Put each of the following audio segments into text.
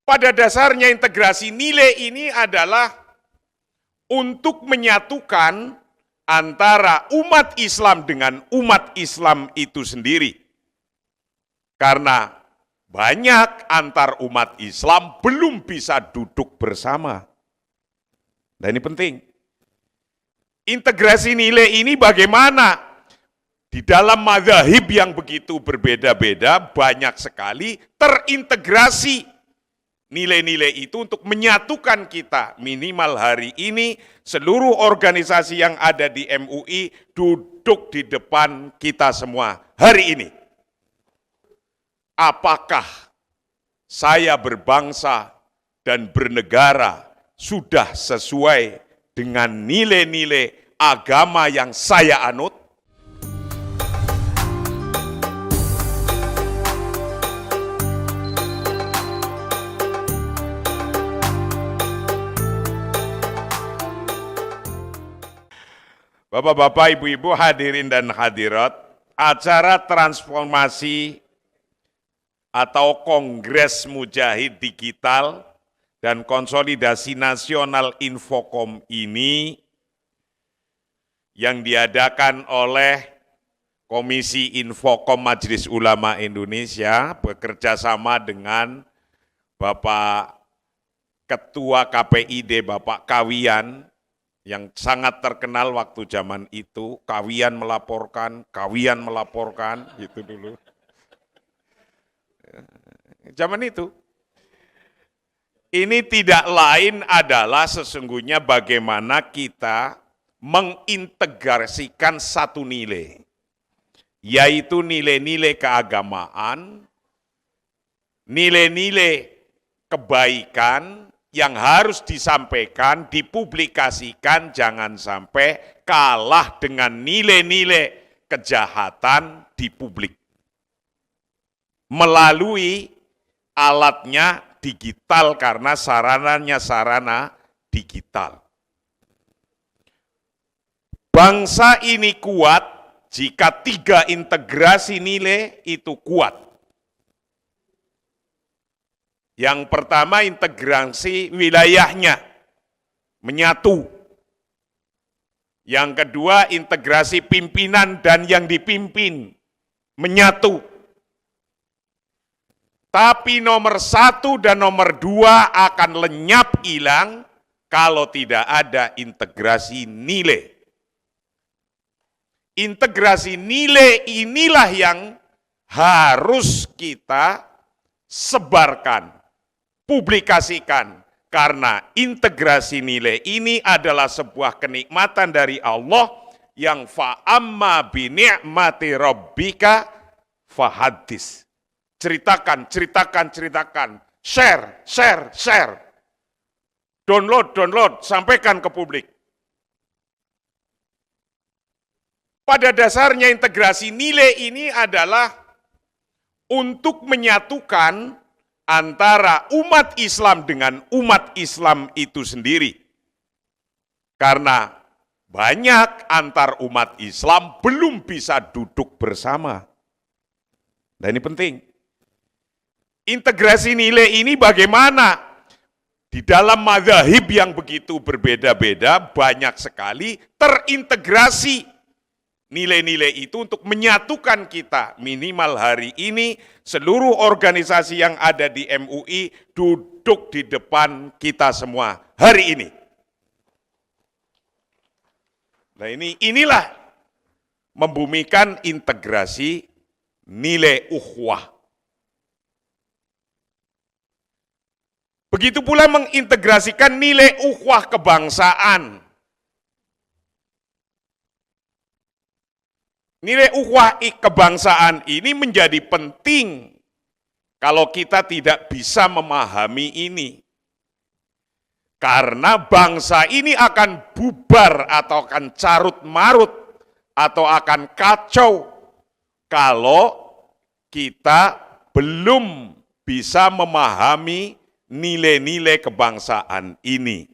Pada dasarnya integrasi nilai ini adalah untuk menyatukan antara umat Islam dengan umat Islam itu sendiri. Karena banyak antar umat Islam belum bisa duduk bersama. Nah ini penting. Integrasi nilai ini bagaimana? Di dalam mazhab yang begitu berbeda-beda, banyak sekali terintegrasi nilai-nilai itu untuk menyatukan kita. Minimal hari ini seluruh organisasi yang ada di MUI duduk di depan kita semua hari ini. Apakah saya berbangsa dan bernegara sudah sesuai dengan nilai-nilai agama yang saya anut? Bapak-bapak, ibu-ibu, hadirin dan hadirat, acara transformasi atau Kongres Mujahid Digital dan Konsolidasi Nasional Infocom ini yang diadakan oleh Komisi Infocom Majelis Ulama Indonesia bekerja sama dengan Bapak Ketua KPID, Bapak Kawian, yang sangat terkenal waktu zaman itu, Kawian melaporkan, gitu dulu. Zaman itu. Ini tidak lain adalah sesungguhnya bagaimana kita mengintegrasikan satu nilai, yaitu nilai-nilai keagamaan, nilai-nilai kebaikan, yang harus disampaikan, dipublikasikan, jangan sampai kalah dengan nilai-nilai kejahatan di publik. Melalui alatnya digital karena sarananya sarana digital. Bangsa ini kuat jika 3 integrasi nilai itu kuat. Yang pertama integrasi wilayahnya, menyatu. Yang kedua integrasi pimpinan dan yang dipimpin, menyatu. Tapi nomor 1 dan nomor 2 akan lenyap hilang kalau tidak ada integrasi nilai. Integrasi nilai inilah yang harus kita sebarkan, publikasikan, karena integrasi nilai ini adalah sebuah kenikmatan dari Allah yang fa'amma bini'mati rabbika fahaddis. Ceritakan, share. Download, sampaikan ke publik. Pada dasarnya integrasi nilai ini adalah untuk menyatukan antara umat Islam dengan umat Islam itu sendiri. Karena banyak antar umat Islam belum bisa duduk bersama. Nah ini penting. Integrasi nilai ini bagaimana? Di dalam mazhab yang begitu berbeda-beda, banyak sekali terintegrasi nilai-nilai itu untuk menyatukan kita. Minimal hari ini seluruh organisasi yang ada di MUI duduk di depan kita semua hari ini. Nah inilah membumikan integrasi nilai ukhuwah. Begitu pula mengintegrasikan nilai ukhuwah kebangsaan. Nilai ukhuwah kebangsaan ini menjadi penting kalau kita tidak bisa memahami ini. Karena bangsa ini akan bubar atau akan carut-marut atau akan kacau kalau kita belum bisa memahami nilai-nilai kebangsaan ini.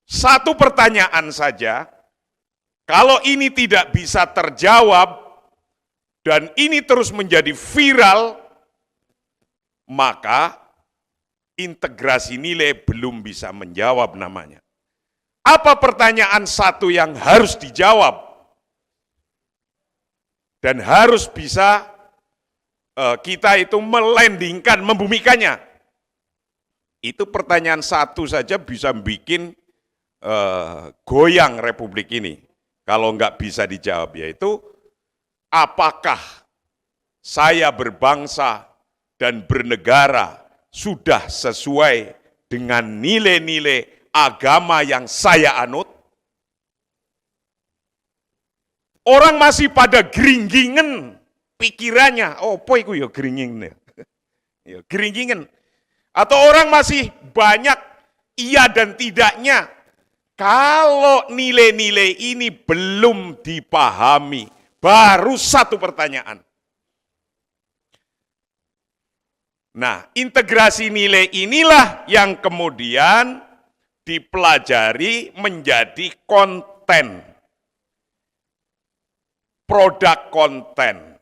Satu pertanyaan saja, kalau ini tidak bisa terjawab dan ini terus menjadi viral, maka integrasi nilai belum bisa menjawab namanya. Apa pertanyaan satu yang harus dijawab dan harus bisa kita itu melandingkan, membumikannya? Itu pertanyaan satu saja bisa bikin goyang Republik ini. Kalau nggak bisa dijawab, yaitu apakah saya berbangsa dan bernegara sudah sesuai dengan nilai-nilai agama yang saya anut? Orang masih pada geringgingen pikirannya, oh apa itu ya geringgingen? Ya, geringgingen. Atau orang masih banyak iya dan tidaknya. Kalau nilai-nilai ini belum dipahami, baru satu pertanyaan. Nah, integrasi nilai inilah yang kemudian dipelajari menjadi konten, produk konten.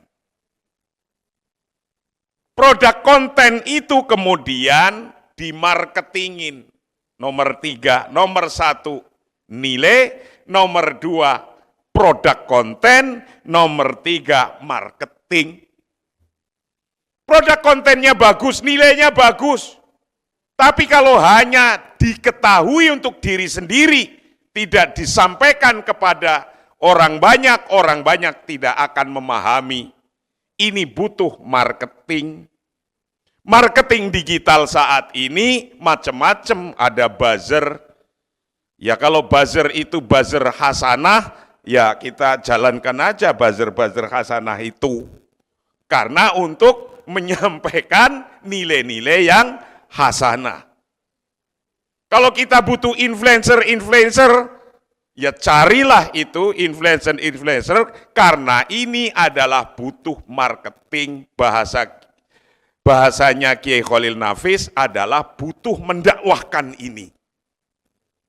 Produk konten itu kemudian dimarketingin. Nomor 3, nomor 1 nilai, nomor 2 produk konten, nomor 3 marketing. Produk kontennya bagus, nilainya bagus. Tapi kalau hanya diketahui untuk diri sendiri, tidak disampaikan kepada orang banyak tidak akan memahami. Ini butuh marketing. Marketing digital saat ini macam-macam, ada buzzer. Ya kalau buzzer itu buzzer hasanah, ya kita jalankan aja buzzer-buzzer hasanah itu. Karena untuk menyampaikan nilai-nilai yang hasanah. Kalau kita butuh influencer, ya carilah itu influencer, karena ini adalah butuh marketing. Bahasanya Kiai Khalil Nafis adalah butuh mendakwahkan ini,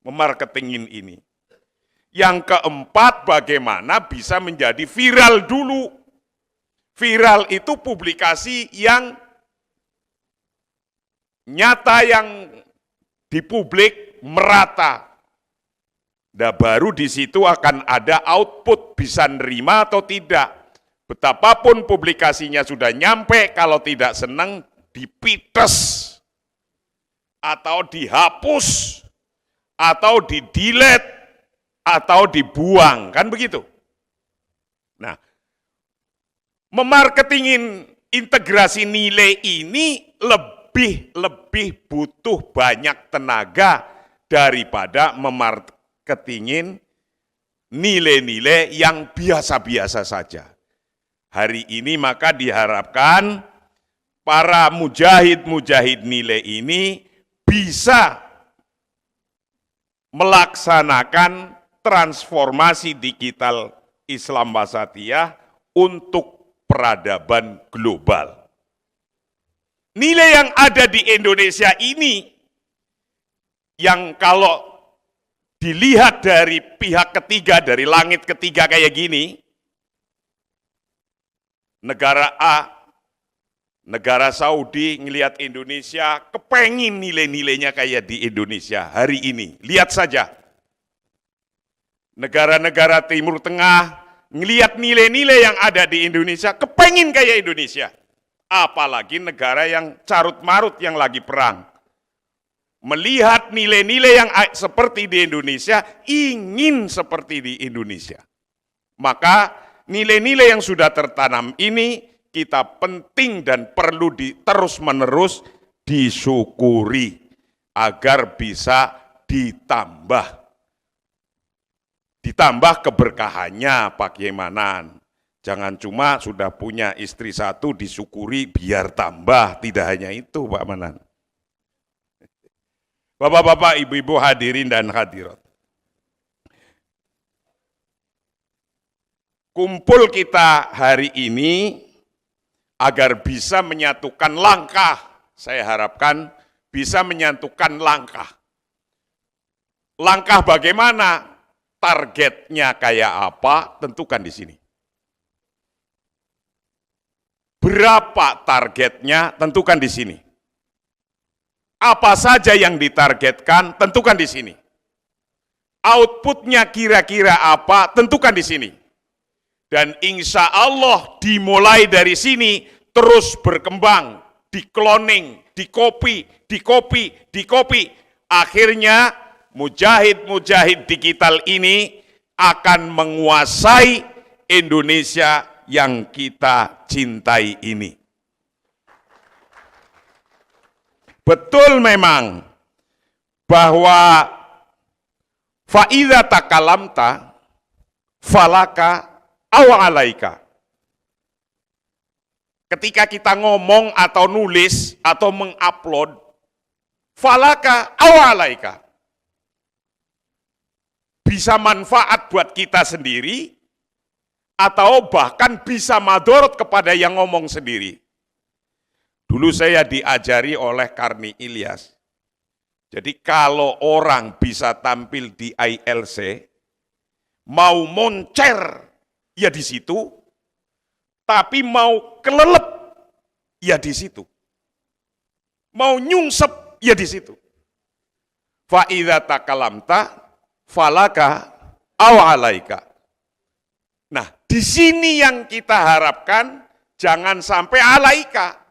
memarketingin ini. Yang keempat, bagaimana bisa menjadi viral dulu. Viral itu publikasi yang nyata, yang di publik merata. Nah, baru di situ akan ada output, bisa nerima atau tidak. Betapapun publikasinya sudah nyampe, kalau tidak senang dipites, atau dihapus, atau di-delete, atau dibuang, kan begitu. Nah, memarketingin integrasi nilai ini lebih butuh banyak tenaga daripada memarketingin nilai-nilai yang biasa-biasa saja. Hari ini maka diharapkan para mujahid nilai ini bisa melaksanakan transformasi digital Islam Wasatiyah untuk peradaban global. Nilai yang ada di Indonesia ini, yang kalau dilihat dari pihak ketiga, dari langit ketiga kayak gini, negara A, negara Saudi ngelihat Indonesia, kepengin nilai-nilainya kayak di Indonesia hari ini. Lihat saja, negara-negara Timur Tengah ngelihat nilai-nilai yang ada di Indonesia, kepengin kayak Indonesia. Apalagi negara yang carut-marut yang lagi perang. Melihat nilai-nilai yang seperti di Indonesia, ingin seperti di Indonesia. Maka nilai-nilai yang sudah tertanam ini kita penting dan perlu terus-menerus disyukuri agar bisa ditambah keberkahannya, Pak Kiai Manan. Jangan cuma sudah punya istri satu disyukuri biar tambah, tidak hanya itu Pak Manan. Bapak-bapak, ibu-ibu hadirin dan hadirat. Kumpul kita hari ini agar bisa menyatukan langkah, saya harapkan bisa menyatukan langkah. Langkah bagaimana? Targetnya kayak apa? Tentukan di sini. Berapa targetnya? Tentukan di sini. Apa saja yang ditargetkan, tentukan di sini. Outputnya kira-kira apa, tentukan di sini. Dan insya Allah dimulai dari sini, terus berkembang, di-cloning, di-copy. Akhirnya mujahid-mujahid digital ini akan menguasai Indonesia yang kita cintai ini. Betul memang bahwa fa'idha takalamta falaka awalaika. Ketika kita ngomong atau nulis atau mengupload, falaka awalaika. Bisa manfaat buat kita sendiri, atau bahkan bisa madorot kepada yang ngomong sendiri. Dulu saya diajari oleh Karni Ilyas. Jadi kalau orang bisa tampil di ILC, mau moncer, ya di situ, tapi mau kelelep, ya di situ. Mau nyungsep, ya di situ. Fa'idha takalamta, falaka awalaika. Nah, di sini yang kita harapkan, jangan sampai alaika.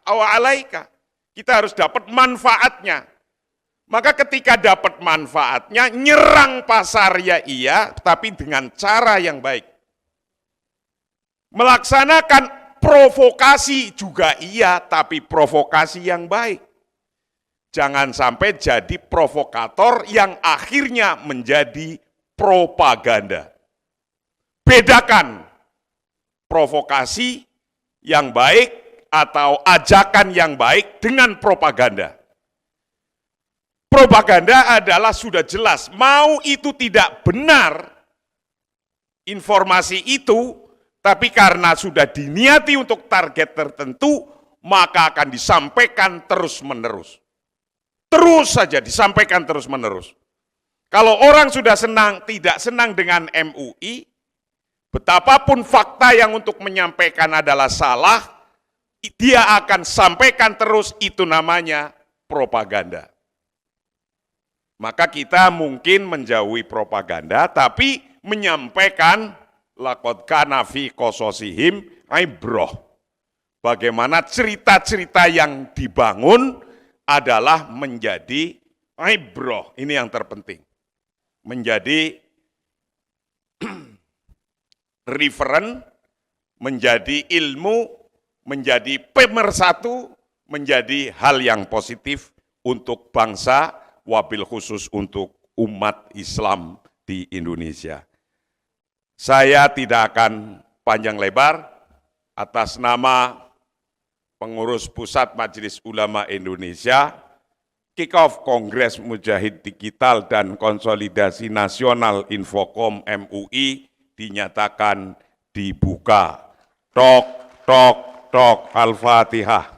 Kita harus dapat manfaatnya. Maka ketika dapat manfaatnya, nyerang pasar ya iya, tapi dengan cara yang baik. Melaksanakan provokasi juga iya, tapi provokasi yang baik. Jangan sampai jadi provokator yang akhirnya menjadi propaganda. Bedakan provokasi yang baik atau ajakan yang baik dengan propaganda. Propaganda adalah sudah jelas, mau itu tidak benar informasi itu, tapi karena sudah diniati untuk target tertentu, maka akan disampaikan terus-menerus. Terus saja disampaikan terus-menerus. Kalau orang sudah tidak senang dengan MUI, betapapun fakta yang untuk menyampaikan adalah salah, dia akan sampaikan terus, itu namanya propaganda. Maka kita mungkin menjauhi propaganda, tapi menyampaikan laqad kana fi qasasihim ibrah. Bagaimana cerita-cerita yang dibangun adalah menjadi ibrah. Ini yang terpenting. Menjadi referen, menjadi ilmu, menjadi pemersatu, menjadi hal yang positif untuk bangsa, wabil khusus untuk umat Islam di Indonesia. Saya tidak akan panjang lebar, atas nama pengurus Pusat Majelis Ulama Indonesia, kick-off Kongres Mujahid Digital dan Konsolidasi Nasional Infocom MUI dinyatakan dibuka. Tok, tok, tok, Al-Fatihah.